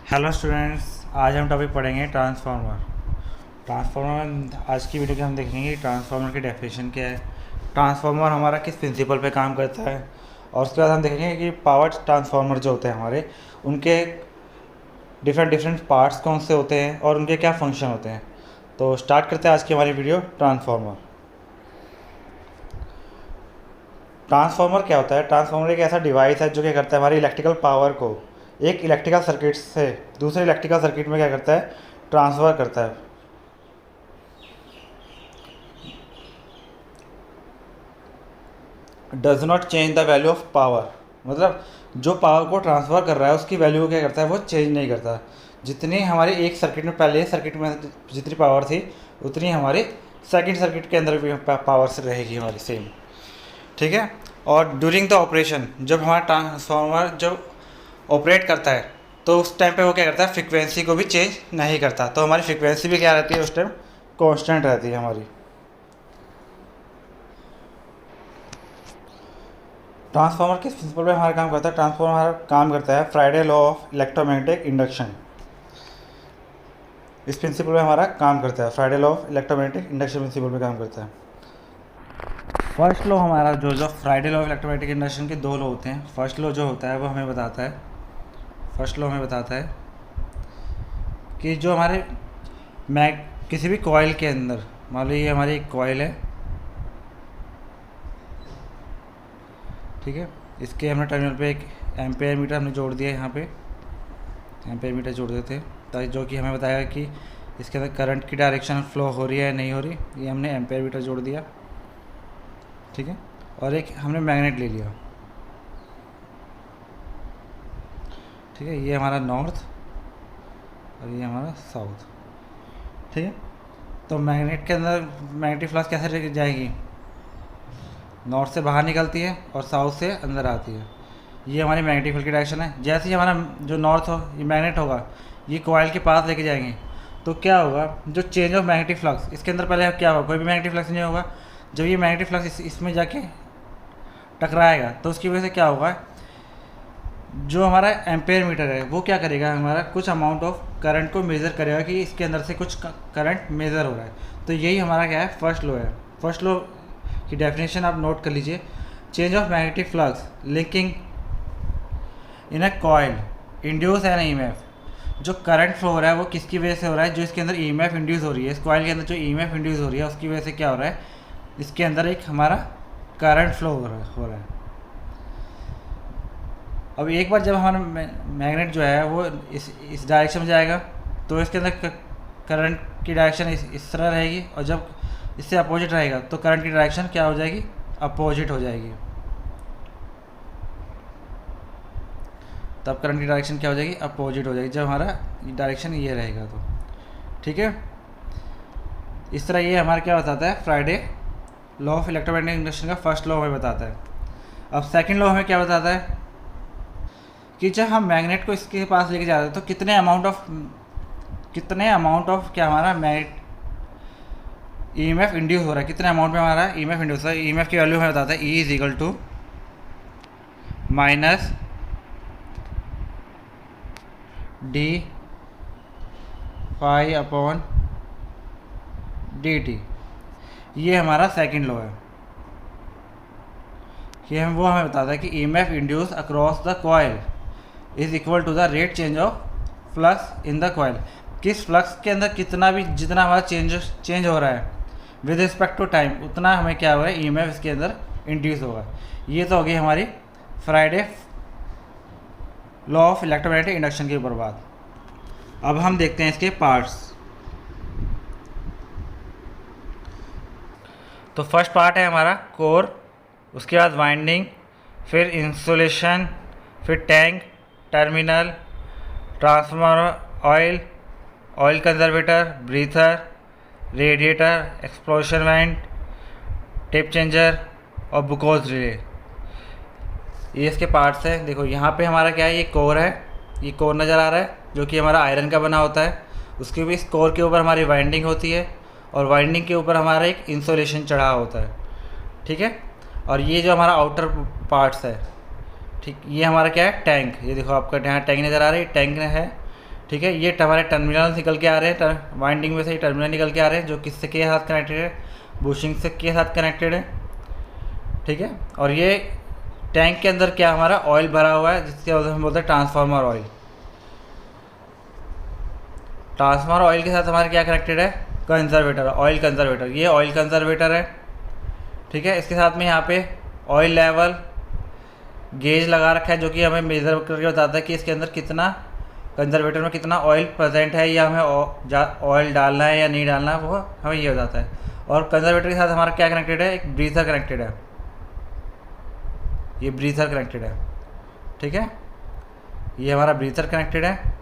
Hello students, आज हम topic पढ़ेंगे ट्रांसफार्मर। आज की वीडियो के हम देखेंगे कि ट्रांसफार्मर की डेफिनेशन क्या है, ट्रांसफार्मर हमारा किस प्रिंसिपल पे काम करता है, और उसके बाद हम देखेंगे कि पावर ट्रांसफार्मर जो होते हैं हमारे, उनके डिफरेंट पार्ट्स कौन से होते हैं और उनके क्या फंक्शन होते हैं। तो स्टार्ट करते हैं आज की हमारी वीडियो। ट्रांसफार्मर ट्रांसफार्मर क्या होता है? ट्रांसफार्मर एक ऐसा डिवाइस है जो क्या करता है, हमारी इलेक्ट्रिकल पावर को एक इलेक्ट्रिकल सर्किट से दूसरे इलेक्ट्रिकल सर्किट में क्या करता है, ट्रांसफ़र करता है। Does not change the value of power, मतलब जो पावर को ट्रांसफ़र कर रहा है उसकी वैल्यू को क्या करता है, वो चेंज नहीं करता। जितनी हमारी एक सर्किट में, पहले सर्किट में जितनी पावर थी उतनी हमारी सेकंड सर्किट के अंदर भी पावर से रहेगी हमारी सेम। ठीक है। और ड्यूरिंग द ऑपरेशन, जब हमारा ट्रांसफार्मर जब ऑपरेट करता है तो उस टाइम पे वो क्या करता है, फ्रीक्वेंसी को भी चेंज नहीं करता। तो हमारी फ्रीक्वेंसी भी क्या रहती है उस टाइम, कांस्टेंट रहती है हमारी। ट्रांसफार्मर किस प्रिंसिपल पे हमारा काम करता है? ट्रांसफार्मर हमारा काम करता है Friday law of electromagnetic induction. इस प्रिंसिपल पे हमारा काम करता है, Friday law of electromagnetic induction principal पे काम करता है। फर्स्ट लॉ हमारा जो Friday law of electromagnetic induction के दो लॉ होते हैं। फर्स्ट लॉ जो होता है वो हमें बताता है, फर्स्ट लॉ हमें बताता है कि जो हमारे किसी भी कॉइल के अंदर, मान लो ये हमारी एक कॉइल है, ठीक है। इसके हमने टर्मिनल पे एक एम्पेयर मीटर हमने जोड़ दिया, यहाँ पे एम्पेयर मीटर जोड़ देते ताकि जो कि हमें बताएगा कि इसके अंदर करंट की डायरेक्शन फ्लो हो रही है या नहीं हो रही। ये हमने एम्पेयर मीटर जोड़ दिया, ठीक है। और एक हमने मैग्नेट ले लिया, ठीक है। ये हमारा नॉर्थ और ये हमारा साउथ, ठीक है। तो मैग्नेट के अंदर मैग्नेटिक फ्लक्स कैसे जाएगी, नॉर्थ से बाहर निकलती है और साउथ से अंदर आती है। ये हमारी मैग्नेटिक फील्ड की डायरेक्शन है। जैसे ही हमारा जो नॉर्थ हो, ये मैग्नेट होगा, ये कॉइल के पास लेके जाएंगे तो क्या होगा, जो चेंज ऑफ मैग्नेटिक फ्लक्स, इसके अंदर पहले क्या होगा, कोई भी मैग्नेटिक फ्लक्स नहीं होगा। जब ये मैग्नेटिक फ्लक्स इसमें जाके टकराएगा तो उसकी वजह से क्या होगा, जो हमारा एम्पेयर मीटर है वो क्या करेगा, हमारा कुछ अमाउंट ऑफ करंट को मेज़र करेगा कि इसके अंदर से कुछ करंट मेज़र हो रहा है। तो यही हमारा क्या है, फर्स्ट लॉ है। फर्स्ट लॉ की डेफिनेशन आप नोट कर लीजिए, change of magnetic flux linking in a coil induce N EMF. जो करंट फ्लो हो रहा है वो किसकी वजह से हो रहा है, जो इसके अंदर ईएमएफ इंड्यूस हो रही है, इस कॉइल के अंदर जो ईएमएफ इंड्यूस हो रही है उसकी वजह से क्या हो रहा है, इसके अंदर एक हमारा करंट फ्लो हो रहा है। अब एक बार जब हमारा मैग्नेट जो है वो इस डायरेक्शन में जाएगा तो इसके अंदर करंट की डायरेक्शन इस तरह रहेगी, और जब इससे अपोजिट रहेगा तो करंट की डायरेक्शन क्या हो जाएगी, अपोजिट हो जाएगी। तब करंट की डायरेक्शन क्या हो जाएगी, अपोजिट हो जाएगी, जब हमारा डायरेक्शन ये रहेगा तो, ठीक है। इस तरह ये हमारा क्या बताता है, Friday law of electromagnetic induction का फर्स्ट लॉ हमें बताता है। अब सेकंड लॉ हमें क्या बताता है कि जब हम मैग्नेट को इसके पास लेके जाते हैं तो कितने अमाउंट ऑफ क्या हमारा मैग्नेट ईएमएफ इंड्यूस हो रहा है, कितने अमाउंट में हमारा ईएमएफ इंड्यूस हो रहा है। ईएमएफ की वैल्यू हमें बताता है E is equal to minus d phi upon d t. ये हमारा सेकंड लॉ है, कि हमें बताता है कि EMF induce across the coil is equal to the rate change of flux in the coil. किस फ्लक्स के अंदर जितना हमारा चेंज हो रहा है विद रिस्पेक्ट टू टाइम, उतना हमें क्या होगा, ईएमएफ इसके अंदर इंड्यूस होगा। ये तो हो गई हमारी Friday law of electromagnetic induction के ऊपर बात। अब हम देखते हैं इसके पार्ट्स। तो फर्स्ट पार्ट है हमारा कोर, उसके बाद वाइंडिंग, फिर इंसुलेशन, फिर tank, terminal, transformer, oil conservator, breather, radiator, explosion went, tape changer और बुकोज रिले। ये इसके पार्ट्स हैं। देखो यहाँ पे हमारा क्या है, ये कोर है, ये कोर नज़र आ रहा है जो कि हमारा आयरन का बना होता है। उसके भी इस कोर के ऊपर हमारी वाइंडिंग होती है और वाइंडिंग के ऊपर हमारा एक इंसुलेशन चढ़ा होता है, ठीक है। और ये जो हमारा आउटर पार्ट्स है, ठीक, ये हमारा क्या है, टैंक। ये देखो आपका यहाँ टैंक नज़र आ रहा है, टैंक है, ठीक है। ये हमारे टर्मिनल निकल के आ रहे हैं, वाइंडिंग में से टर्मिनल निकल के आ रहे हैं जो किससे के साथ कनेक्टेड है, बुशिंग से के साथ कनेक्टेड है। ठीक है। और ये टैंक के अंदर क्या हमारा ऑयल भरा हुआ है, जिसके वजह से हम बोलते हैं ट्रांसफार्मर ऑयल। ट्रांसफार्मर ऑयल के साथ हमारे क्या कनेक्टेड है, कंजर्वेटर, ऑयल कंजर्वेटर। ये ऑयल कंजर्वेटर है। ठीक है। इसके साथ में यहाँ पे ऑयल लेवल गेज लगा रखा है जो कि हमें मेज़र करके बताता है कि इसके अंदर कितना, कंजर्वेटर में कितना ऑयल प्रेजेंट है, या हमें ऑयल डालना है या नहीं डालना है, वो हमें ये बताता है। और कंजर्वेटर के साथ हमारा क्या कनेक्टेड है, एक ब्रीथर कनेक्टेड है, ये ब्रीथर कनेक्टेड है। ठीक है। ये हमारा ब्रीथर कनेक्टेड है।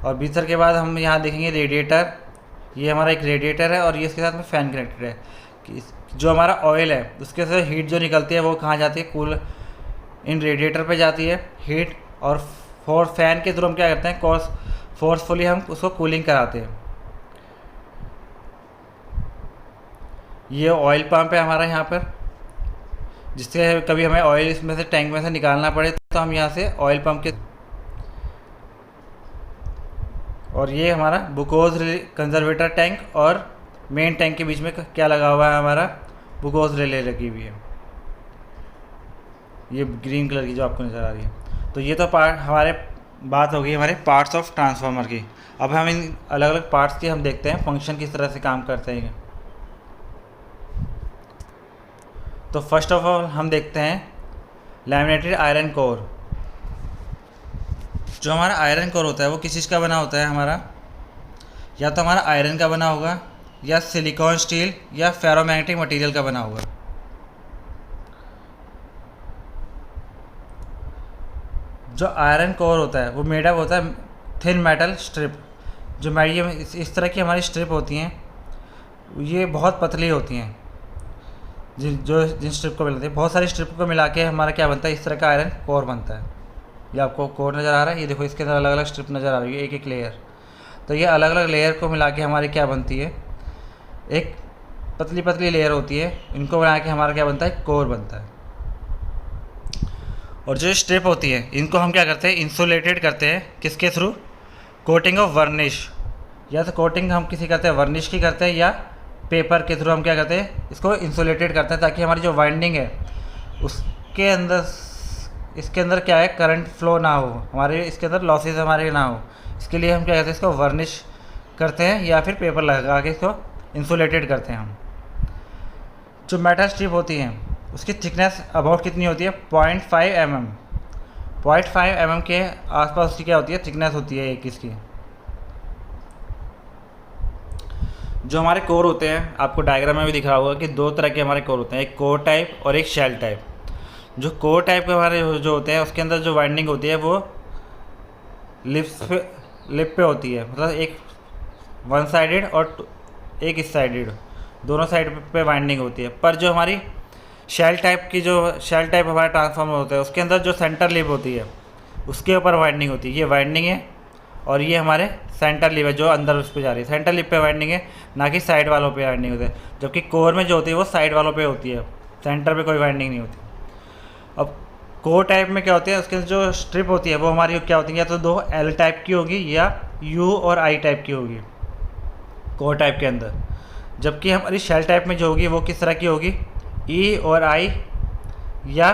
और ब्रीथर के बाद हम यहाँ देखेंगे रेडिएटर, ये हमारा एक रेडिएटर है। और ये इसके साथ में फ़ैन कनेक्टेड है कि जो हमारा ऑयल है उसके से हीट जो निकलती है वो कहाँ जाती है, कूल इन रेडिएटर पे जाती है हीट। और फैन के थ्रू हम क्या करते हैं, फोर्सफुली हम उसको कूलिंग कराते हैं। ये ऑयल पंप है हमारा यहाँ पर, जिससे कभी हमें ऑयल इसमें से टैंक में से निकालना पड़े तो हम यहाँ से ऑयल पंप के। और ये हमारा बुकोज कंजर्वेटर टैंक और मेन टैंक के बीच में क्या लगा हुआ है, हमारा बुकोज रिले लगी हुई है, ये ग्रीन कलर की जो आपको नज़र आ रही है। तो ये तो पार्ट हमारे बात हो गई हमारे पार्ट्स ऑफ ट्रांसफार्मर की। अब हम इन अलग अलग पार्ट्स की हम देखते हैं फंक्शन किस तरह से काम करते हैं। तो फर्स्ट ऑफ ऑल हम देखते हैं लैमिनेटेड आयरन कोर। जो हमारा आयरन कोर होता है वो किस चीज़ का बना होता है हमारा, या तो हमारा आयरन का बना होगा, या सिलिकॉन स्टील, या फेरोमैग्नेटिक मटेरियल का बना होगा। जो आयरन कोर होता है वो मेड अप होता है थिन मेटल स्ट्रिप। जो ये इस तरह की हमारी स्ट्रिप होती हैं, ये बहुत पतली होती हैं। जिन स्ट्रिप को मिलाते हैं, बहुत सारी स्ट्रिप को मिला के हमारा क्या बनता है, इस तरह का आयरन कोर बनता है। ये आपको कोर नज़र आ रहा है, ये देखो इसके अंदर अलग अलग स्ट्रिप नज़र आ रही है, एक एक लेयर। तो ये अलग अलग लेयर को मिला के हमारी क्या बनती है, एक पतली पतली लेयर होती है। इनको बना के हमारा क्या बनता है, कोर बनता है। और जो स्ट्रिप होती है इनको हम क्या करते हैं, इंसुलेटेड करते हैं, किसके थ्रू, कोटिंग ऑफ वर्निश। या तो कोटिंग हम किसी करते हैं वर्निश की करते हैं, या पेपर के थ्रू हम क्या करते हैं, इसको इंसुलेटेड करते हैं, ताकि हमारी जो वाइंडिंग है उसके अंदर, इसके अंदर क्या है, करंट फ्लो ना हो, हमारे इसके अंदर लॉसेस हमारे ना हो। इसके लिए हम क्या करते हैं, इसको वर्निश करते हैं या फिर पेपर लगा के इसको इंसुलेटेड करते हैं हम। जो मेटल स्ट्रिप होती हैं उसकी थिकनेस अबाउट कितनी होती है, 0.5 mm। 0.5 mm के आसपास उसकी क्या होती है, थिकनेस होती है एक इसकी। जो हमारे कोर होते हैं, आपको डायग्राम में भी दिख रहा होगा कि दो तरह के हमारे कोर होते हैं, एक कोर टाइप और एक शेल टाइप। जो कोर टाइप के हमारे जो होते हैं उसके अंदर जो वाइंडिंग होती है वो लिप पे होती है, मतलब एक वन साइडेड और एक इस साइडेड, दोनों साइड पे वाइंडिंग होती है। पर जो हमारी शेल टाइप हमारा ट्रांसफार्मर होता है उसके अंदर जो सेंटर लिप होती है उसके ऊपर वाइंडिंग होती है। ये वाइंडिंग है और ये हमारे सेंटर लिप है जो अंदर उस पर जा रही है। सेंटर लिप पे वाइंडिंग है, ना कि साइड वालों पे वाइंडिंग होती है। जबकि कोर में जो होती है वो साइड वालों पे होती है, सेंटर पे कोई वाइंडिंग नहीं होती। अब कोर टाइप में क्या होती है, उसके जो स्ट्रिप होती है वो हमारी क्या होती है, या तो दो एल टाइप की होगी या यू और आई टाइप की होगी कोर टाइप के अंदर। जबकि हमारी शेल टाइप में जो होगी वो किस तरह की होगी, ई और आई या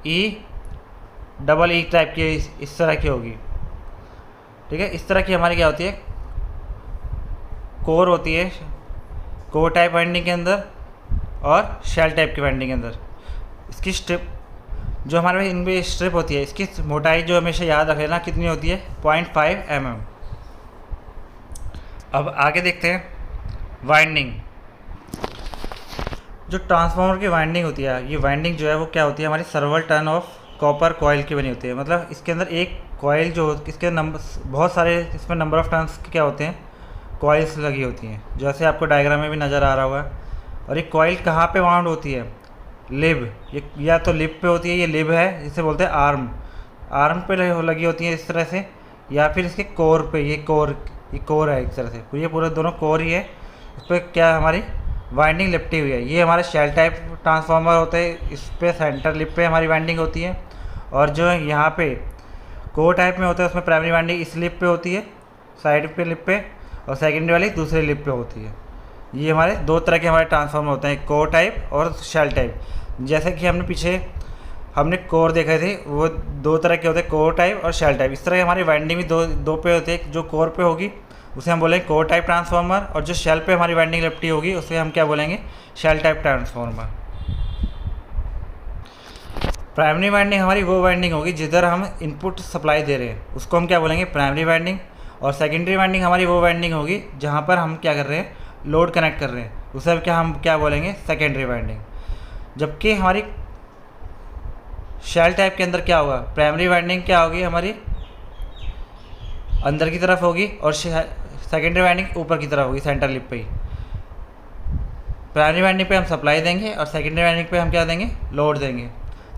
ई डबल ई टाइप की, इस तरह की होगी। ठीक है। इस तरह की हमारी क्या होती है, कोर होती है, कोर टाइप वाइंडिंग के अंदर और शेल टाइप की वाइंडिंग के अंदर। इसकी स्ट्रिप जो हमारे इनमें स्ट्रिप होती है, इसकी मोटाई जो हमेशा याद रख लेना कितनी होती है, 0.5 mm। अब आगे देखते हैं वाइंडिंग। जो ट्रांसफार्मर की वाइंडिंग होती है, ये वाइंडिंग जो है वो क्या होती है, हमारी सर्वल टर्न ऑफ कॉपर कॉइल की बनी होती है। मतलब इसके अंदर एक कॉइल जो इसके नंबर बहुत सारे, इसमें नंबर ऑफ टर्न्स क्या होते हैं, कॉइल्स लगी होती हैं, जैसे आपको डायग्राम में भी नज़र आ रहा होगा। और ये कॉइल कहाँ पे वाउंड होती है, लिब, ये या तो लिब पे होती है, ये लिब है जिसे बोलते हैं आर्म पे लगी होती है इस तरह से, या फिर इसके कोर पे, ये कोर है एक तरह से, ये पूरे दोनों कोर ही है, उस पर क्या हमारी वाइंडिंग लिपटी हुई है। ये हमारे शेल टाइप ट्रांसफार्मर होते हैं, इस पर सेंटर लिप पे हमारी वाइंडिंग होती है। और जो यहाँ पे कोर टाइप में होता है उसमें प्राइमरी वाइंडिंग इस लिप पे होती है साइड पे लिप पे और सेकेंडरी वाली दूसरे लिप पे होती है। ये हमारे दो तरह के हमारे ट्रांसफार्मर होते हैं, कोर टाइप और शेल टाइप। जैसे कि हमने कोर देखे थे, वो दो तरह के होते हैं, कोर टाइप और शेल टाइप। इस तरह हमारी वाइंडिंग भी दो पे होते हैं। जो कोर पे होगी उसे हम बोलेंगे कोर टाइप ट्रांसफार्मर, और जो शेल पे हमारी वाइंडिंग लिपटी होगी उसे हम क्या बोलेंगे, shell type transformer. Primary winding हमारी वो वाइंडिंग होगी जिधर हम इनपुट सप्लाई दे रहे हैं, उसको हम क्या बोलेंगे, प्राइमरी वाइंडिंग। और सेकेंडरी वाइंडिंग हमारी वो वाइंडिंग होगी जहाँ पर हम क्या कर रहे हैं, लोड कनेक्ट कर रहे हैं, उसे हम क्या बोलेंगे, सेकेंडरी वाइंडिंग। जबकि हमारी शेल टाइप के अंदर क्या होगा, प्राइमरी वाइंडिंग क्या होगी, हमारी अंदर की तरफ होगी और सेकेंडरी वाइंडिंग ऊपर की तरफ होगी, सेंटर लिप पे ही। प्राइमरी वाइंडिंग पे हम सप्लाई देंगे और सेकेंडरी वाइंडिंग पे हम क्या देंगे, लोड देंगे।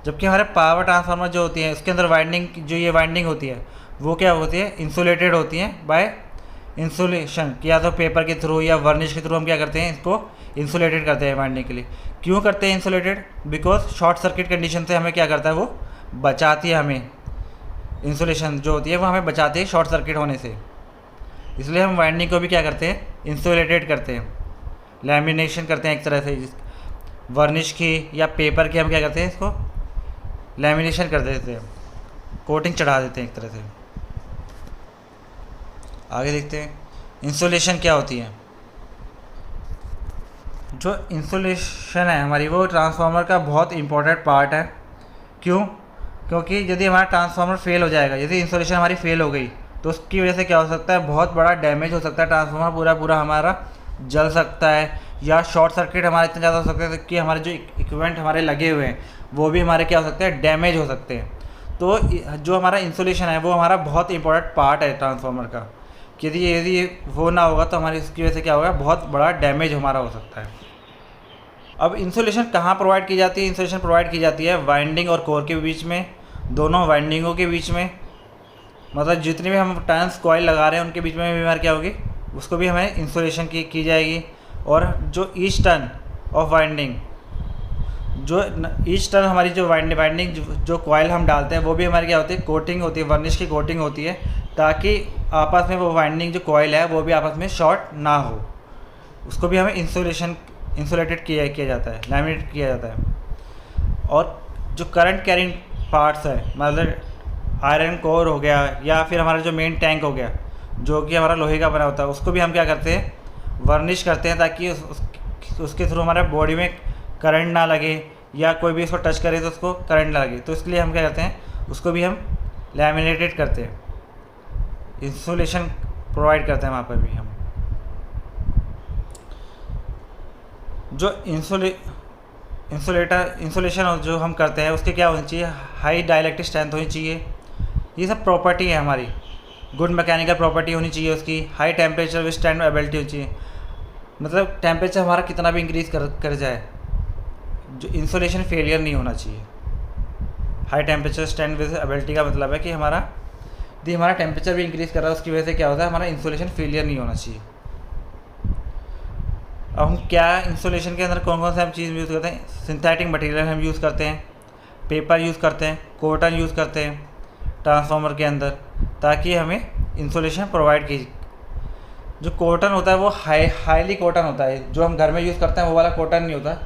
जबकि हमारे पावर ट्रांसफार्मर जो होती है उसके अंदर वाइंडिंग, जो ये वाइंडिंग होती है वो क्या होती है, इंसुलेटेड होती है बाय इंसुलेशन, या तो पेपर के थ्रू या वर्निश के थ्रू हम क्या करते हैं, इसको इंसुलेटेड करते हैं वाइंडिंग के लिए। क्यों करते हैं insulated, because short circuit condition से हमें क्या करता है, वो बचाती है हमें। इंसुलेशन जो होती है वो हमें बचाती है शॉर्ट सर्किट होने से, इसलिए हम वाइंडिंग को भी क्या करते हैं, इंसुलेटेड करते हैं, लैमिनेशन करते हैं एक तरह से। वर्निश की या पेपर की हम क्या करते हैं, इसको लैमिनेशन कर देते हैं, कोटिंग चढ़ा देते हैं एक तरह से। आगे देखते हैं इंसुलेशन क्या होती है। जो इंसुलेशन है हमारी, वो ट्रांसफार्मर का बहुत इंपॉर्टेंट पार्ट है। क्यों, क्योंकि यदि हमारा ट्रांसफार्मर फेल हो जाएगा, यदि इंसुलेशन हमारी फेल हो गई तो उसकी वजह से क्या हो सकता है, बहुत बड़ा डैमेज हो सकता है। ट्रांसफार्मर पूरा हमारा जल सकता है, या शॉर्ट सर्किट हमारा इतना ज़्यादा हो सकता है कि हमारे जो इक्विपमेंट हमारे लगे हुए हैं वो भी हमारे क्या हो सकते हैं, डैमेज हो सकते हैं। तो जो हमारा इंसुलेशन है वो हमारा बहुत इंपॉर्टेंट पार्ट है ट्रांसफार्मर का। यदि वो ना होगा तो हमारी इसकी वजह से क्या होगा, बहुत बड़ा डैमेज हमारा हो सकता है। अब इंसुलेशन कहाँ प्रोवाइड की जाती है, इंसुलेशन प्रोवाइड की जाती है वाइंडिंग और कोर के बीच में, दोनों वाइंडिंगों के बीच में। मतलब जितनी भी हम टर्न्स कॉइल लगा रहे हैं उनके बीच में भी हमारी क्या होगी, उसको भी हमें इंसुलेशन की जाएगी। और जो ईच टर्न ऑफ वाइंडिंग, जो ईच टर्न हमारी जो वाइंडिंग जो कॉइल हम डालते हैं वो भी हमारी क्या होती है, कोटिंग होती है, वर्निश की कोटिंग होती है, ताकि आपस में वो वाइंडिंग जो कॉइल है वो भी आपस में शॉर्ट ना हो। उसको भी हमें इंसुलेटेड किया जाता है, लैमिनेट किया जाता है। और जो करंट कैरिंग पार्ट्स है, मतलब आयरन कोर हो गया या फिर हमारा जो मेन टैंक हो गया जो कि हमारा लोहे का बना होता है, उसको भी हम क्या करते हैं, वर्निश करते हैं, ताकि उसके थ्रू हमारे बॉडी में करंट ना लगे, या कोई भी उसको टच करे तो उसको करंट ना लगे। तो इसके लिए हम क्या करते हैं, उसको भी हम लैमिनेटेड करते हैं, इंसुलेशन प्रोवाइड करते हैं वहाँ पर भी हम। जो इंसुलेशन जो हम करते हैं उसके क्या होनी चाहिए, हाई डाइलेक्ट्रिक स्ट्रेंथ होनी चाहिए। ये सब प्रॉपर्टी है हमारी, गुड मैकेनिकल प्रॉपर्टी होनी चाहिए उसकी। हाई टेम्परेचर विथस्टैंड एबिलिटी होनी चाहिए, मतलब टेम्परेचर हमारा कितना भी इंक्रीज़ कर जाए, जो इंसुलेशन फेलियर नहीं होना चाहिए। High temperature stand with ability का मतलब है कि यदि हमारा टेम्परेचर भी इंक्रीज़ कर रहा है उसकी वजह से क्या होता है, हमारा इंसुलेशन फेलियर नहीं होना चाहिए। अब हम क्या इंसुलेशन के अंदर कौन कौन से हम चीज़ यूज़ करते हैं, सिंथेटिक मटेरियल हम यूज़ करते हैं, पेपर यूज़ करते हैं, कॉटन यूज़ करते हैं ट्रांसफार्मर के अंदर, ताकि हमें इंसुलेशन प्रोवाइड की। जो कॉटन होता है वो हाईली कॉटन होता है, जो हम घर में यूज़ करते हैं वो वाला कॉटन नहीं होता।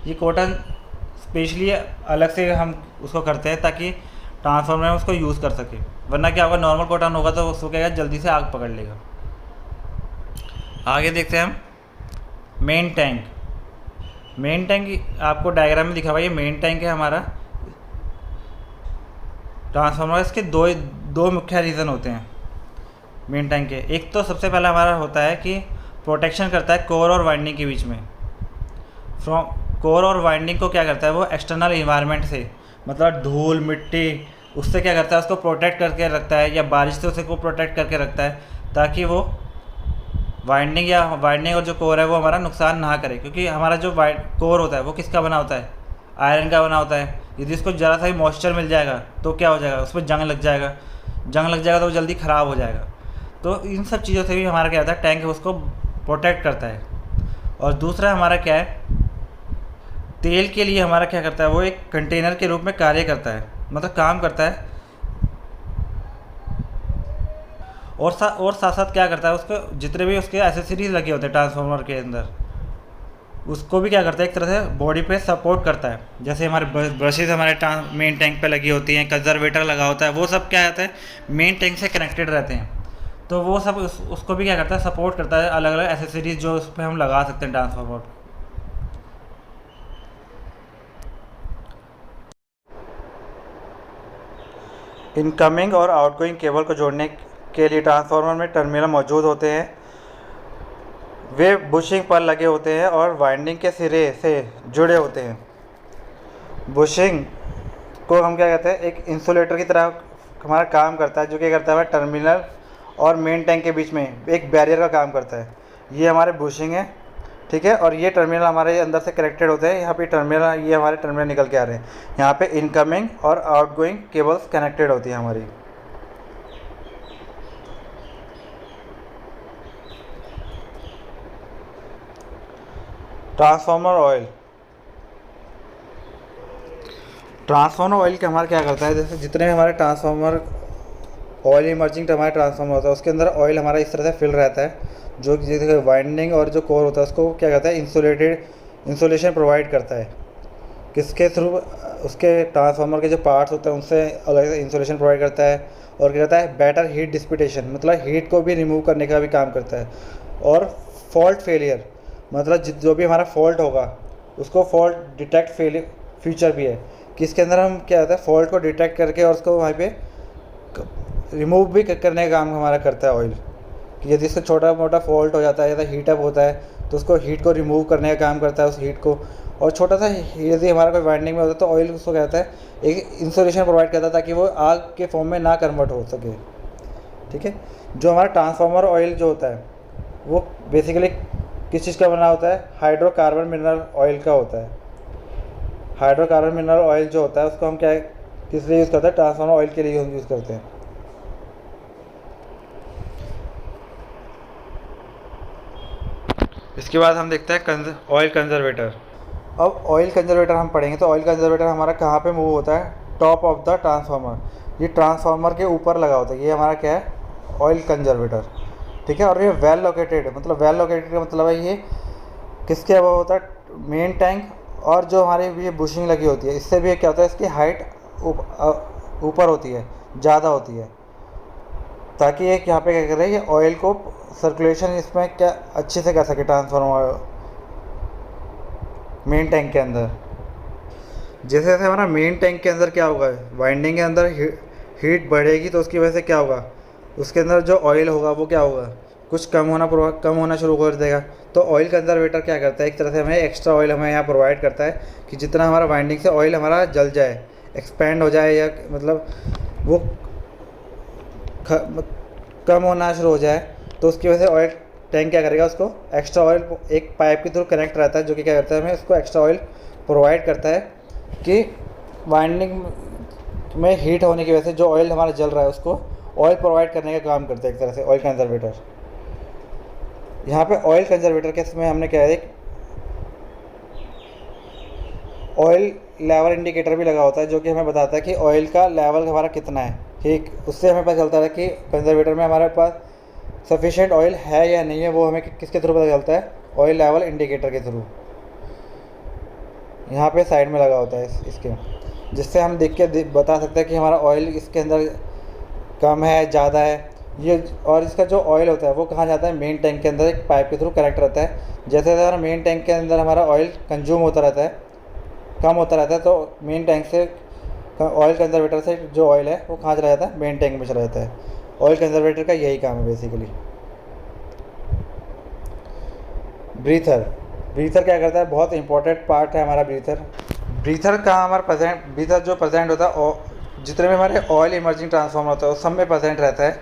ये कॉटन स्पेशली अलग से हम उसको करते हैं ताकि ट्रांसफार्मर में उसको यूज़ कर सके, वरना क्या होगा, नॉर्मल कॉटन होगा तो उसको क्या जल्दी से आग पकड़ लेगा। आगे देखते हैं हम मेन टैंक आपको डायग्राम में दिखा हुआ, ये मेन टैंक है हमारा ट्रांसफार्मर। इसके दो मुख्य रीज़न होते हैं मेन टैंक के। एक तो सबसे पहला हमारा होता है कि प्रोटेक्शन करता है कोर और वाइंडिंग के बीच में। कोर और वाइंडिंग को क्या करता है, वो एक्सटर्नल इन्वायरमेंट से, मतलब धूल मिट्टी, उससे क्या करता है, उसको प्रोटेक्ट करके रखता है, या बारिश से उसको प्रोटेक्ट करके रखता है, ताकि वो वाइंडिंग और जो कोर है वो हमारा नुकसान ना करे। क्योंकि हमारा जो कोर होता है वो किसका बना होता है, आयरन का बना होता है। यदि उसको ज़रा सा भी मॉइस्चर मिल जाएगा तो क्या हो जाएगा, उस पर जंग लग जाएगा तो वो जल्दी ख़राब हो जाएगा। तो इन सब चीज़ों से भी हमारा क्या होता है, टैंक उसको प्रोटेक्ट करता है। और दूसरा हमारा क्या है, तेल के लिए हमारा क्या करता है, वो एक कंटेनर के रूप में कार्य करता है, मतलब काम करता है। और साथ साथ क्या करता है, उसको जितने भी उसके एसेसरीज लगे होते हैं ट्रांसफार्मर के अंदर, उसको भी क्या करता है, एक तरह से बॉडी पे सपोर्ट करता है। जैसे हमारे ब्रशेज हमारे मेन टैंक पे लगी होती हैं, कंजर्वेटर लगा होता है, वो सब क्या होता है, मेन टैंक से कनेक्टेड रहते हैं। तो वो सब उसको भी क्या करता है, सपोर्ट करता है, अलग अलग एसेसरीज जो उस पर हम लगा सकते हैं ट्रांसफार्मर। इनकमिंग और आउटगोइंग केबल को जोड़ने के लिए ट्रांसफार्मर में टर्मिनल मौजूद होते हैं। वे बुशिंग पर लगे होते हैं और वाइंडिंग के सिरे से जुड़े होते हैं। बुशिंग को हम क्या कहते हैं, एक इंसुलेटर की तरह हमारा काम करता है, जो क्या करता है, टर्मिनल और मेन टैंक के बीच में एक बैरियर का काम करता है। ये हमारे बुशिंग है, ठीक है। और ये टर्मिनल हमारे अंदर से कनेक्टेड होते हैं। यहाँ पे टर्मिनल, ये हमारे टर्मिनल निकल के आ रहे हैं। यहाँ पे इनकमिंग और आउटगोइंग केबल्स कनेक्टेड होती है हमारी। ट्रांसफार्मर ऑयल, ट्रांसफार्मर ऑयल का हमारा क्या करता है, जैसे जितने भी हमारे ट्रांसफार्मर ऑयल इमर्जिंग हमारे ट्रांसफार्मर होता है, उसके अंदर ऑयल हमारा इस तरह से फिल रहता है, जो जैसे वाइंडिंग और जो कोर होता है उसको क्या कहता है, इंसुलेशन प्रोवाइड करता है। किसके थ्रू, उसके ट्रांसफार्मर के जो पार्ट्स होते हैं उनसे अलग इंसुलेशन प्रोवाइड करता है। और क्या कहता है, बेटर हीट डिसिपिटेशन, मतलब हीट को भी रिमूव करने का भी काम करता है। और फॉल्ट फेलियर, मतलब जो भी हमारा फॉल्ट होगा उसको फॉल्ट डिटेक्ट फीचर भी है कि इसके अंदर हम क्या होता है, फॉल्ट को डिटेक्ट करके और उसको वहाँ पे रिमूव भी करने का काम हमारा करता है ऑयल। कि यदि इसका छोटा मोटा फॉल्ट हो जाता है या हीटअप होता है तो उसको हीट को रिमूव करने का काम करता है, उस हीट को। और छोटा सा यदि हमारा कोई वाइंडिंग में होता है तो ऑयल उसको कहता है एक इंसुलेशन प्रोवाइड करता है ताकि वो आग के फॉर्म में ना कन्वर्ट हो सके, ठीक है। जो हमारा ट्रांसफार्मर ऑयल जो होता है वो बेसिकली किस चीज़ का बना होता है, हाइड्रोकार्बन मिनरल ऑयल का होता है। हाइड्रोकार्बन मिनरल ऑयल जो होता है उसको हम क्या किस लिए यूज़ करते हैं, ट्रांसफार्मर ऑयल के लिए यूज़ करते हैं। इसके बाद हम देखते हैं ऑयल कंजर्वेटर। अब ऑयल कंजर्वेटर हम पढ़ेंगे तो ऑयल कंजर्वेटर हमारा कहाँ पे मूव होता है, टॉप ऑफ द ट्रांसफार्मर। ये ट्रांसफार्मर के ऊपर लगा होता है, ये हमारा क्या है, ऑयल कंजर्वेटर, ठीक है। और ये वेल लोकेटेड है, मतलब वेल लोकेटेड का मतलब है ये किसके अबव होता है, मेन टैंक और जो हमारी ये बुशिंग लगी होती है, इससे भी क्या होता है, इसकी हाइट ऊपर होती है, ज़्यादा होती है, ताकि ये यहाँ पे क्या करे, ये ऑयल को सर्कुलेशन इसमें क्या अच्छे से कर सके ट्रांसफार्मर मेन टैंक के अंदर। जैसे जैसे हमारा मेन टैंक के अंदर क्या होगा, वाइंडिंग के अंदर हीट बढ़ेगी तो उसकी वजह से क्या होगा, उसके अंदर जो ऑयल होगा वो क्या होगा, कुछ कम होना शुरू कर देगा। तो ऑयल कंजर्वेटर क्या करता है, एक तरह से हमें एक्स्ट्रा ऑयल हमें यहाँ प्रोवाइड करता है कि जितना हमारा वाइंडिंग से ऑयल हमारा जल जाए, एक्सपेंड हो जाए, या मतलब वो कम होना शुरू हो जाए, तो उसकी वजह से ऑयल टैंक क्या करेगा, उसको एक्स्ट्रा ऑयल एक पाइप के थ्रू कनेक्ट रहता है, जो कि क्या करता है, हमें उसको एक्स्ट्रा ऑयल प्रोवाइड करता है कि वाइंडिंग में हीट होने की वजह से जो ऑयल हमारा जल रहा है उसको ऑयल प्रोवाइड करने का काम करता है एक तरह से ऑयल कंजर्वेटर। यहाँ पे ऑयल कंजर्वेटर के इसमें हमने क्या है, एक ऑयल लेवल इंडिकेटर भी लगा होता है, जो कि हमें बताता है कि ऑयल का लेवल हमारा कितना है, ठीक। उससे हमें पता चलता है कि कंजर्वेटर में हमारे पास सफिशिएंट ऑयल है या नहीं है। वो हमें किसके थ्रू पता चलता है, ऑयल लेवल इंडिकेटर के थ्रू। यहाँ पे साइड में लगा होता है इसके, जिससे हम देख के बता सकते हैं कि हमारा ऑयल इसके अंदर कम है, ज़्यादा है ये। और इसका जो ऑयल होता है वो कहाँ जाता है, मेन टैंक के अंदर एक पाइप के थ्रू कनेक्ट रहता है। जैसे जैसे हमारा मेन टैंक के अंदर हमारा ऑयल कंज्यूम होता रहता है, कम होता रहता है, तो मेन टैंक से ऑयल कंजर्वेटर से जो ऑयल है वो कहाँ चला जाता है, मेन टैंक में चला जाता है। ऑयल कंजर्वेटर का यही काम है बेसिकली। ब्रीथर, ब्रीथर क्या करता है, बहुत इंपॉर्टेंट पार्ट है हमारा ब्रीथर। ब्रीथर का हमारा ब्रीथर जो प्रेजेंट होता है जितने भी हमारे ऑयल इमर्जिंग ट्रांसफार्मर होता है उस सब में प्रेजेंट रहता है।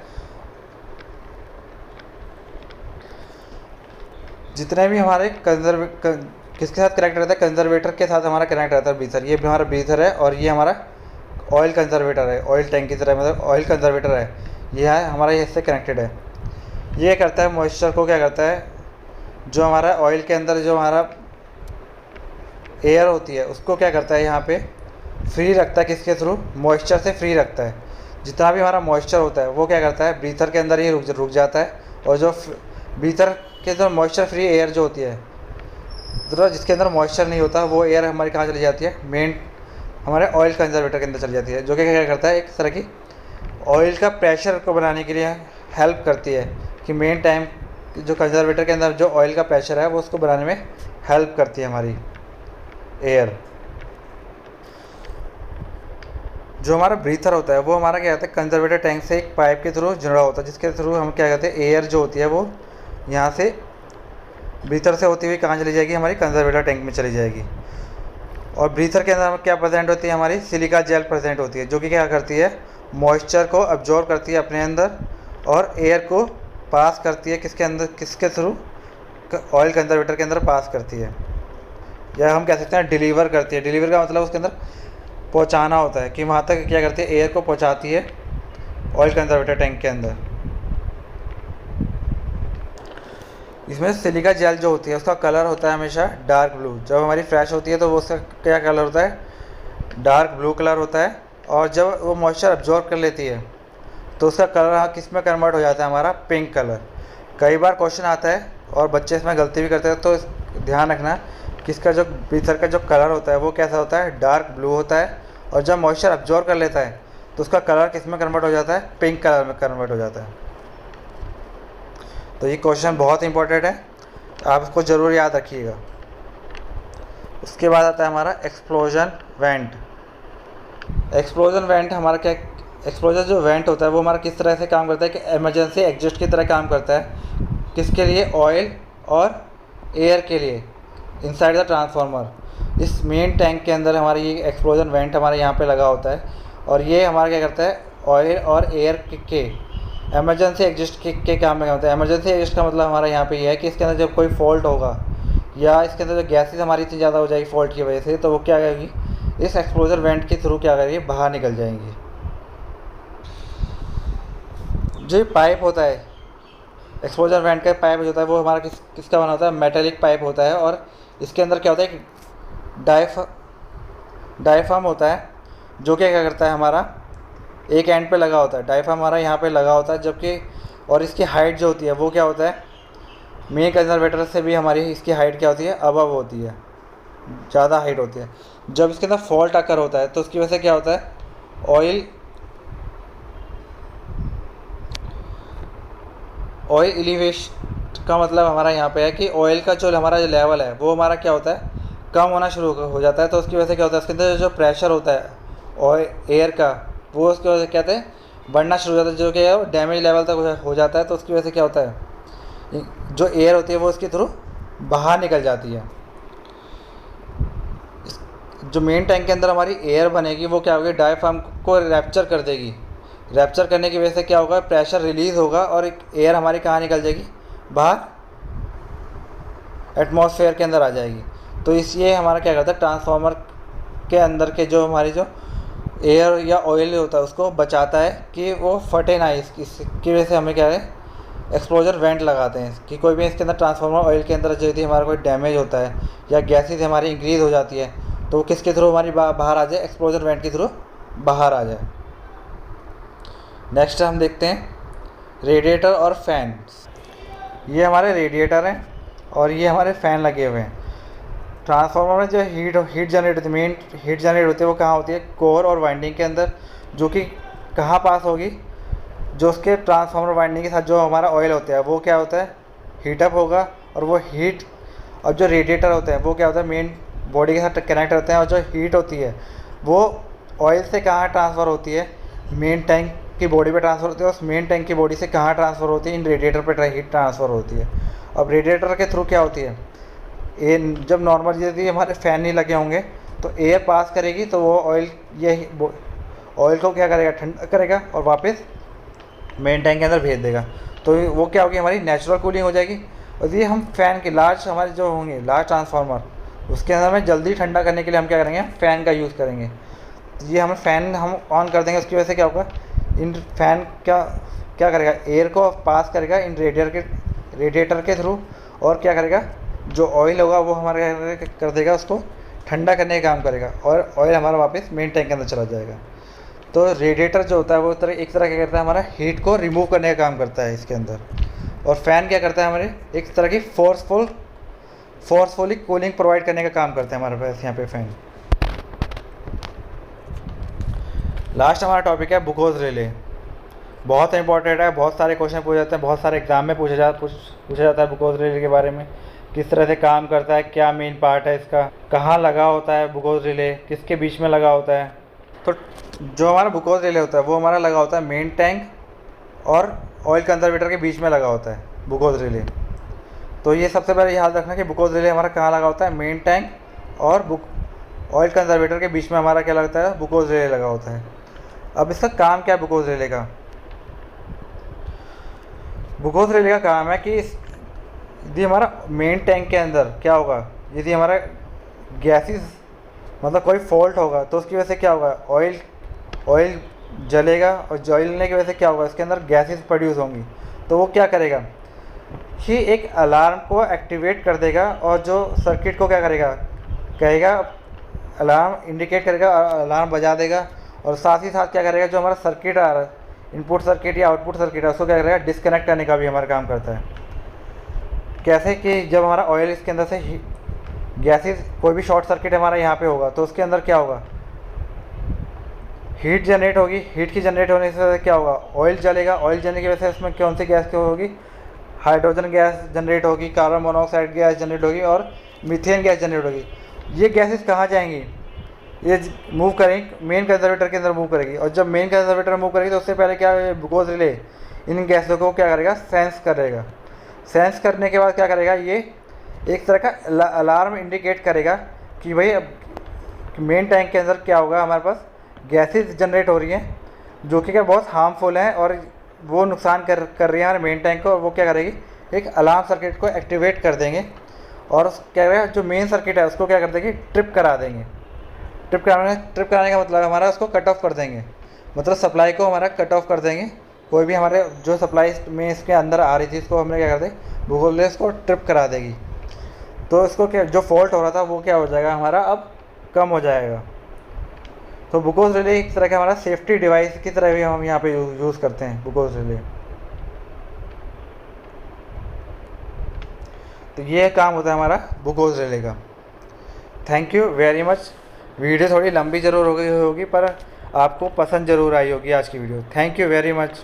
जितने भी हमारे किसके साथ कनेक्ट रहता है, कंजर्वेटर के साथ हमारा कनेक्ट रहता है ब्रीथर। ये भी हमारा ब्रीथर है और ये हमारा ऑयल कंजर्वेटर है, ऑयल टैंक की तरह, मतलब ऑयल कंजर्वेटर है ये, है हमारा, ये इससे कनेक्टेड है। ये करता है मॉइस्चर को क्या करता है, जो हमारा ऑयल के अंदर जो हमारा एयर होती है उसको क्या करता है यहाँ पे फ्री रखता है, किसके थ्रू, मॉइस्चर से फ्री रखता है, जितना भी हमारा मॉइस्चर होता है वो क्या करता है, ब्रीथर के अंदर ही रुक जाता है। और जो ब्रीथर के अंदर मॉइस्चर फ्री एयर जो होती है, तो जिसके अंदर मॉइस्चर नहीं होता, वो एयर हमारी कहाँ चली जाती है, मेन हमारे ऑयल कंजर्वेटर के अंदर चली जाती है, जो कि क्या करता है, एक तरह की ऑयल का प्रेशर को बनाने के लिए हेल्प करती है। कि मेन टाइम जो कंजर्वेटर के अंदर जो ऑयल का प्रेशर है वो उसको बनाने में हेल्प करती है हमारी एयर। जो हमारा ब्रीथर होता है वो हमारा क्या कहते हैं, कंजर्वेटर टैंक से एक पाइप के थ्रू जुड़ा होता है, जिसके थ्रू हम क्या कहते हैं, एयर जो होती है वो यहाँ से ब्रीथर से होती हुई कहाँ चली जाएगी, हमारी कंजर्वेटर टैंक में चली जाएगी। और ब्रीथर के अंदर क्या प्रेजेंट होती है, हमारी सिलिका जेल प्रेजेंट होती है, जो कि क्या करती है, मॉइस्चर को अब्जॉर्ब करती है अपने अंदर और एयर को पास करती है, किसके अंदर, किसके थ्रू, ऑयल कंजर्वेटर के अंदर पास करती है, या हम कह सकते हैं डिलीवर करती है। डिलीवर का मतलब उसके अंदर पहुंचाना होता है, कि वहाँ तक क्या करती है, एयर को पहुंचाती है ऑयल कंजर्वेटर टैंक के अंदर। इसमें सिलिका जेल जो होती है उसका कलर होता है हमेशा डार्क ब्लू। जब हमारी फ्रेश होती है तो वो उसका क्या कलर होता है, डार्क ब्लू कलर होता है। और जब वो मॉइस्चर अब्जॉर्ब कर लेती है तो उसका कलर किस में कन्वर्ट हो जाता है, हमारा पिंक कलर। कई बार क्वेश्चन आता है और बच्चे इसमें गलती भी करते हैं, तो ध्यान रखना कि इसका जो ब्रीथर का जो कलर होता है वो कैसा होता है, डार्क ब्लू होता है। और जब मॉइस्चर अब्जॉर्ब कर लेता है तो उसका कलर किस में कन्वर्ट हो जाता है, पिंक कलर में कन्वर्ट हो जाता है। तो ये क्वेश्चन बहुत इंपॉर्टेंट है, आप इसको ज़रूर याद रखिएगा। उसके बाद आता है हमारा एक्सप्लोजन वेंट। एक्सप्लोजन वेंट हमारा क्या, एक्सप्लोजन जो वेंट होता है वो हमारा किस तरह से काम करता है कि इमरजेंसी एग्जिस्ट की तरह काम करता है। किसके लिए, ऑयल और एयर के लिए इनसाइड द ट्रांसफार्मर। इस मेन टैंक के अंदर हमारी ये एक्सप्लोजन वेंट हमारे यहाँ पे लगा होता है, और ये हमारा क्या करता है, ऑयल और एयर के इमरजेंसी एग्जिस्ट के काम में होता है। इमरजेंसी एग्जिस्ट का मतलब हमारा यहाँ पे ये है कि इसके अंदर जब कोई फॉल्ट होगा या इसके अंदर जो गैसेज हमारी इतनी ज़्यादा हो जाएगी फॉल्ट की वजह से, तो वो क्या करेगी, इस एक्सप्लोजर वेंट के थ्रू क्या करेगी, बाहर निकल जाएंगी। जो पाइप होता है, एक्सप्लोजर वेंट का पाइप जो होता है वो हमारा किसका बना होता है, मेटेलिक पाइप होता है। और इसके अंदर क्या होता है, डायफ्राम होता है, जो क्या करता है, हमारा एक एंड पे लगा होता है। डायफ्राम हमारा यहाँ पे लगा होता है, जबकि और इसकी हाइट जो होती है वो क्या होता है, मेन कंजर्वेटर से भी हमारी इसकी हाइट क्या होती है, अबव होती है, ज़्यादा हाइट होती है। जब इसके अंदर फॉल्ट आकर होता है तो उसकी वजह से क्या होता है, ऑयल एलिवेशन का मतलब हमारा यहाँ पे है कि ऑयल का जो हमारा जो लेवल है वो हमारा क्या होता है, कम होना शुरू हो जाता है। तो उसकी वजह से क्या होता है, उसके अंदर जो प्रेशर होता है ऑयल एयर का, वो उसकी वजह से कहते हैं बढ़ना शुरू हो जाता है, जो कि डैमेज लेवल तक हो जाता है। तो उसकी वजह से क्या होता है, जो एयर होती है वो इसके थ्रू बाहर निकल जाती है। जो मेन टैंक के अंदर हमारी एयर बनेगी वो क्या होगी, डायफ्राम को रैप्चर कर देगी। रैप्चर करने की वजह से क्या होगा, प्रेशर रिलीज़ होगा और एक एयर हमारी कहाँ निकल जाएगी, बाहर एटमॉस्फेयर के अंदर आ जाएगी। तो इसलिए हमारा क्या करता है, ट्रांसफार्मर के अंदर के जो हमारी जो एयर या ऑयल होता है उसको बचाता है कि वो फटे ना। इसकी वजह से हमें क्या है, एक्सप्लोजर वेंट लगाते हैं कि कोई भी इसके अंदर ट्रांसफार्मर ऑयल के अंदर यदि हमारा कोई डैमेज होता है या गैसेज हमारी इंक्रीज़ हो जाती है तो वो किसके थ्रू हमारी बाहर आ जाए, एक्सप्लोजर वेंट के थ्रू बाहर आ जाए। नेक्स्ट हम देखते हैं रेडिएटर और फैन। ये हमारे रेडिएटर हैं और ये हमारे फ़ैन लगे हुए हैं। ट्रांसफार्मर में जो हीट जनरेट होती है, मेन हीट जनरेट होती है वो कहाँ होती है, कोर और वाइंडिंग के अंदर, जो कि कहाँ पास होगी, जो उसके ट्रांसफार्मर वाइंडिंग के साथ जो हमारा ऑयल होता है वो क्या होता है, हीटअप होगा। और वो हीट, और जो रेडिएटर होते हैं वो क्या होता है, मेन बॉडी के साथ कनेक्ट रहते हैं। और जो हीट होती है वो ऑयल से कहाँ ट्रांसफ़र होती है, मेन टैंक की बॉडी पे ट्रांसफ़र होती है। उस मेन टैंक की बॉडी से कहाँ ट्रांसफ़र होती है, इन रेडिएटर पे हीट ट्रांसफ़र होती है। अब रेडिएटर के थ्रू क्या होती है, ये जब नॉर्मल यदि हमारे फ़ैन नहीं लगे होंगे तो एयर पास करेगी तो वो ऑयल को क्या करेगा, ठंडा करेगा और वापस मेन टैंक के अंदर भेज देगा। तो वो क्या होगी, हमारी नेचुरल कूलिंग हो जाएगी। और ये हम फ़ैन के लार्ज हमारे जो होंगे लार्ज ट्रांसफार्मर, उसके अंदर में जल्दी ठंडा करने के लिए हम क्या करेंगे, फ़ैन का यूज़ करेंगे। तो ये हम फ़ैन हम ऑन कर देंगे, उसकी वजह से क्या होगा, इन फ़ैन क्या करेगा, एयर को पास करेगा इन रेडिएटर के थ्रू, और क्या करेगा, जो ऑयल होगा वो हमारे कर देगा, उसको ठंडा करने का काम करेगा और ऑयल हमारा वापस मेन टैंक के अंदर चला जाएगा। तो रेडिएटर जो होता है वो एक तरह क्या करता है, हमारा हीट को रिमूव करने का काम करता है इसके अंदर। और फ़ैन क्या करता है, हमारे एक तरह की फोर्सफुली कूलिंग प्रोवाइड करने का काम करता है हमारे पास यहाँ पे फ़ैन। लास्ट हमारा टॉपिक है बुकोज रिले। बहुत इंपॉर्टेंट है, बहुत सारे क्वेश्चन पूछे जाते हैं, बहुत सारे एग्जाम में पूछा जाता है बुकोज रिले के बारे में, किस तरह से काम करता है, क्या मेन पार्ट है इसका, कहाँ लगा होता है बुकोज रिले, किसके बीच में लगा होता है। तो जो हमारा बुकोज रिले होता है वो हमारा लगा होता है मेन टैंक और ऑयल कंजर्वेटर के बीच में लगा होता है बुकोज रिले। तो ये सबसे पहले याद रखना कि बुकोज रिले हमारा कहाँ लगा होता है, मेन टैंक और ऑयल कंजर्वेटर के बीच में हमारा क्या लगता है, बुकोज रिले लगा होता है। अब इसका काम क्या है बुकोज रिले का? बुकोज रिले का काम है कि यदि हमारा मेन टैंक के अंदर क्या होगा, यदि हमारा गैसेस मतलब कोई फॉल्ट होगा तो उसकी वजह से क्या होगा, ऑयल जलेगा, और जलने की वजह से क्या होगा, इसके अंदर गैसेस प्रोड्यूस होंगी। तो वो क्या करेगा कि एक अलार्म को एक्टिवेट कर देगा, और जो सर्किट को क्या करेगा, कहेगा अलार्म इंडिकेट करेगा, अलार्म बजा देगा। और साथ ही साथ क्या करेगा, जो हमारा सर्किट आ रहा है, इनपुट सर्किट या आउटपुट सर्किट है, उसको क्या करेगा, डिस्कनेक्ट करने का भी हमारा काम करता है। कैसे कि जब हमारा ऑयल इसके अंदर से गैसेस, कोई भी शॉर्ट सर्किट हमारा यहाँ पे होगा तो उसके अंदर क्या होगा, हीट जनरेट होगी। हीट की जनरेट होने से क्या होगा, ऑयल जलेगा। ऑयल जलने की वजह से उसमें कौन सी गैस क्यों होगी, हाइड्रोजन गैस जनरेट होगी, कार्बन मोनोऑक्साइड गैस जनरेट होगी और मीथेन गैस जनरेट होगी। ये गैसेस कहाँ जाएंगी, ये मूव करेंगी मेन कंजर्वेटर के अंदर मूव करेगी। और जब मेन कंजर्वेटर मूव करेगी तो उससे पहले क्या, बुकोज रिले इन गैसों को क्या करेगा, सेंस करेगा। सेंस करने के बाद क्या करेगा, ये एक तरह का अलार्म इंडिकेट करेगा कि भाई अब मेन टैंक के अंदर क्या होगा, हमारे पास गैसेस जनरेट हो रही हैं जो कि क्या बहुत हार्मफुल हैं और वो नुकसान कर रही है हमारे मेन टैंक को। और वो क्या करेगी, एक अलार्म सर्किट को एक्टिवेट कर देंगे, और क्या करेगा, जो मेन सर्किट है उसको क्या कर देंगे, ट्रिप करा देंगे। ट्रिप कराने का मतलब हमारा उसको कट ऑफ कर देंगे, मतलब सप्लाई को हमारा कट ऑफ कर देंगे। कोई भी हमारे जो सप्लाई में इसके अंदर आ रही थी उसको हमने क्या कर दें, गूगल इसको ट्रिप करा देगी। तो इसको क्या, जो फॉल्ट हो रहा था वो क्या हो जाएगा, हमारा अब कम हो जाएगा। तो बुकोज रिले एक तरह का हमारा सेफ्टी डिवाइस की तरह भी हम यहाँ पे यूज़ करते हैं बुकोज रिले। तो ये काम होता है हमारा बुकोज रिले का। Thank you very much. Video थोड़ी लंबी ज़रूर हो गई होगी पर आपको पसंद ज़रूर आई होगी आज की video. Thank you very much.